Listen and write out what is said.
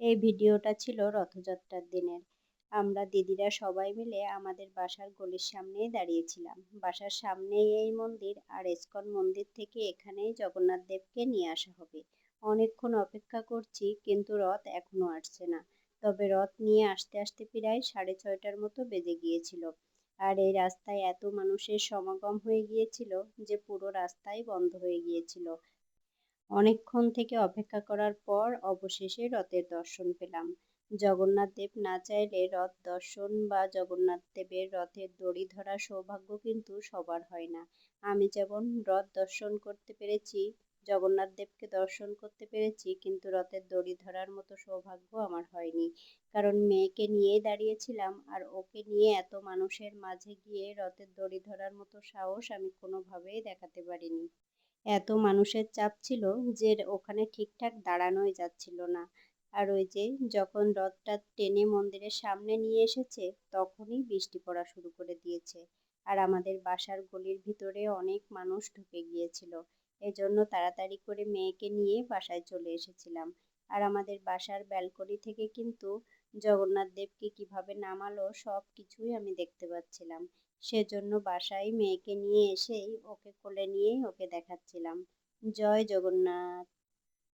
এই ভিডিওটা ছিল রথযাত্রার দিনের। আমরা দিদিরা সবাই মিলে আমাদের বাসার গলির সামনেই দাঁড়িয়েছিলাম। বাসার সামনেই এই মন্দির, আর ইসকন মন্দির থেকে এখানেই জগন্নাথ দেবকে নিয়ে আসা হবে। অনেকক্ষণ অপেক্ষা করছি, কিন্তু রথ এখনো আসছে না। তবে রথ নিয়ে আসতে আসতে প্রায় 6:30টার মতো বেজে গিয়েছিল। আর এই রাস্তায় এত মানুষের সমাগম হয়ে গিয়েছিল যে পুরো রাস্তাই বন্ধ হয়ে গিয়েছিল। অনেকক্ষণ থেকে অপেক্ষা করার পর অবশেষে রথের দর্শন পেলাম। জগন্নাথ দেব না চাইলে রথ দর্শন বা জগন্নাথ দেবের রথের দড়ি ধরার সৌভাগ্য কিন্তু সবার হয় না। আমি যেমন রথ দর্শন করতে পেরেছি, জগন্নাথ দেবকে দর্শন করতে পেরেছি, কিন্তু রথের দড়ি ধরার মতো সৌভাগ্য আমার হয়নি। কারণ মেয়েকে নিয়েই দাঁড়িয়েছিলাম, আর ওকে নিয়ে এত মানুষের মাঝে গিয়ে রথের দড়ি ধরার মতো সাহস আমি কোনোভাবেই দেখাতে পারিনি। এত মানুষের চাপ ছিল যে ওখানে ঠিকঠাক দাঁড়ানোই যাচ্ছিল না। আর ওই যে যখন রথটা টেনে মন্দিরের সামনে নিয়ে এসেছে, তখনই বৃষ্টি পড়া শুরু করে দিয়েছে। আর আমাদের বাসার গলির ভিতরে অনেক মানুষ ঢুকে গিয়েছিল। এজন্য তাড়াতাড়ি করে মেয়েকে নিয়ে বাসায় চলে এসেছিলাম। আর আমাদের বাসার ব্যালকনি থেকে কিন্তু জগন্নাথ দেবকে কিভাবে নামালো সব কিছুই আমি দেখতে পাচ্ছিলাম। সেজন্য বাসায় মেয়েকে নিয়ে এসেই ওকে কোলে নিয়েই ওকে দেখাচ্ছিলাম। জয় জগন্নাথ।